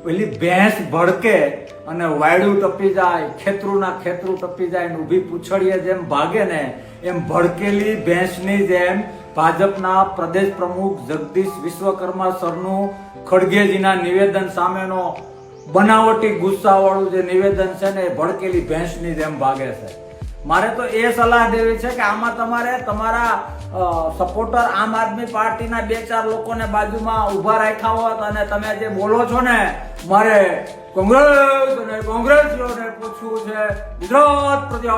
પેલી ભેંસ ભડકે અને વાયડું ટપી જાય, ખેતરુંના ખેતરું ટપી જાય ને ઊભી પૂંછડીએ જેમ ભાગે ને એમ ભડકેલી ભેંસની જેમ ભાજપના પ્રદેશ પ્રમુખ જગદીશ વિશ્વકર્મા સરનું ખડગેજીના નિવેદન સામેનો બનાવટી ગુસ્સાવાળું જે નિવેદન છે ને એ ભડકેલી ભેંસની જેમ ભાગે છે. મારે તો એ સલાહ દેવી છે કે આમાં તમારે તમારા સપોર્ટર આમ આદમી પાર્ટીના 2-4 લોકોને બાજુમાં ઉભા રાખ્યા હોત અને તમે જે બોલો છો ને, મારે કોંગ્રેસ અને કોંગ્રેસીઓને પૂછવું છે ગુજરાત પ્રજા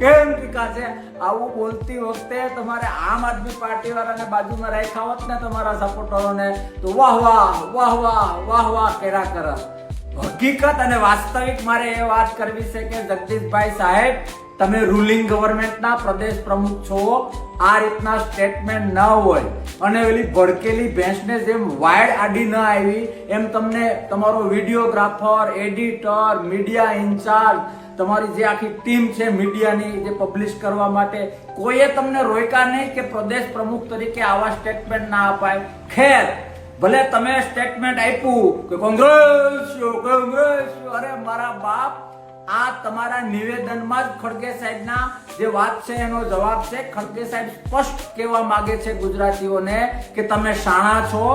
કેમ ટીકા છે. આવું બોલતી વખતે તમારે આમ આદમી પાર્ટી વાળાને બાજુમાં રાખ્યા હોત ને તમારા સપોર્ટરોને તો વાહ વાહ વાહ વાહ વાહ વાહ કર્યા કરે. હકીકત અને વાસ્તવિક મારે એ વાત કરવી છે કે જગદીશભાઈ સાહેબ, તમે રૂલિંગ ગવર્મેન્ટના પ્રદેશ પ્રમુખ છો. આ રીતના સ્ટેટમેન્ટ ન હોય અને પેલી ભડકેલી ભેંસને જેમ વાયડ આડી ન આવી એમ તમને તમારો વિડીયોગ્રાફર, એડિટર, મીડિયા ઇન્ચાર્જ, તમારી જે આખી ટીમ છે મીડિયાની જે પબ્લિશ કરવા માટે, કોઈએ તમને રોક્યા નહીં કે પ્રદેશ પ્રમુખ તરીકે આવા સ્ટેટમેન્ટ ના અપાય. ખેર, ભલે તમે સ્ટેટમેન્ટ આપ્યું કે કોંગ્રેસ, અરે મારા બાપ, આ તમારા નિવેદનમાં જ ખડગે સાહેબના જે વાત છે એનો જવાબ છે. ખડગે સાહેબ સ્પષ્ટ કહેવા માંગે છે ગુજરાતીઓને કે તમે શાણા છો.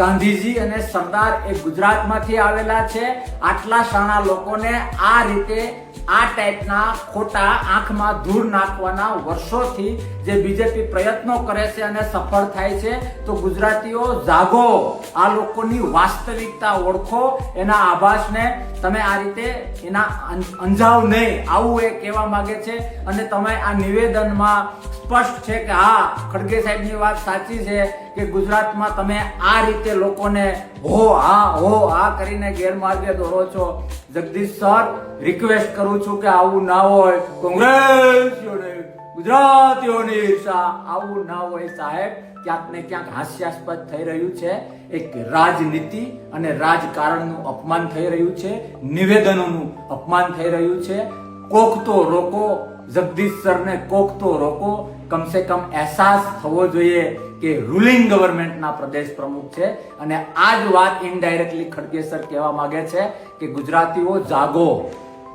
ગાંધીજી અને સરદાર એ ગુજરાતમાંથી આવેલા છે. આટલા શાણા લોકોને આ રીતે આ ટાઈપના ખોટા આંખમાં ધૂળ નાખવાના વર્ષોથી જે બીજેપી પ્રયત્નો કરે છે અને સફળ થાય છે. તો ગુજરાતીઓ જાગો, આ લોકોની વાસ્તવિકતા ઓળખો, એના આભાસને તમે આ રીતે એના અંજાવ નહીં, આવું એ કહેવા માંગે છે. અને તમે આ નિવેદનમાં સ્પષ્ટ છે કે હા, ખડગે સાહેબની વાત સાચી છે કે ગુજરાતમાં તમે આ રીતે લોકોને હો હા કરીને ગેરમાર્ગે દોરો છો. જગદીશ સર, રિક્વેસ્ટ કરું છું કે આવું ના હોય. કોંગ્રેસીઓને ગુજરાતીઓની ઈર્ષા, આવું ના હોય સાહેબ. ક્યાંક ને ક્યાંક હાસ્યાસ્પદ થઈ રહ્યું છે. એક રાજનીતિ અને રાજકારણનું અપમાન થઈ રહ્યું છે, નિવેદનોનું અપમાન થઈ રહ્યું છે. કોક તો રોકો, જગદીશ સરને કોક તો રોકો. કમસે કમ અહેસાસ થવો જોઈએ કે રૂલિંગ ગવર્મેન્ટના પ્રદેશ પ્રમુખ છે. અને આ જ વાત ઇનડાયરેક્ટલી ખડગે સર કહેવા માંગે છે કે ગુજરાતીઓ જાગો.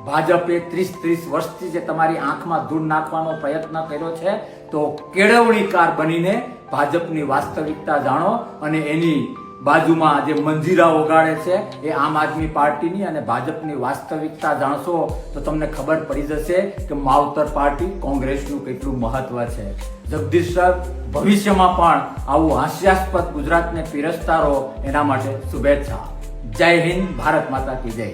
ભાજપે 30 વર્ષથી જે તમારી આંખમાં ધૂળ નાખવાનો પ્રયત્ન કર્યો છે, તો કેળવણીકાર બનીને ભાજપની વાસ્તવિકતા જાણો અને એની બાજુમાં જે મંજીરા ઓગાળે છે એ આમ આદમી પાર્ટીની અને ભાજપની વાસ્તવિકતા જાણશો તો તમને ખબર પડી જશે કે માવતર પાર્ટી કોંગ્રેસનું કેટલું મહત્વ છે. જગદીશ સર, ભવિષ્યમાં પણ આવું હાસ્યાસ્પદ ગુજરાતને પીરસતા રહો, એના માટે શુભેચ્છા. જય હિન્દ, ભારત માતા કી જય.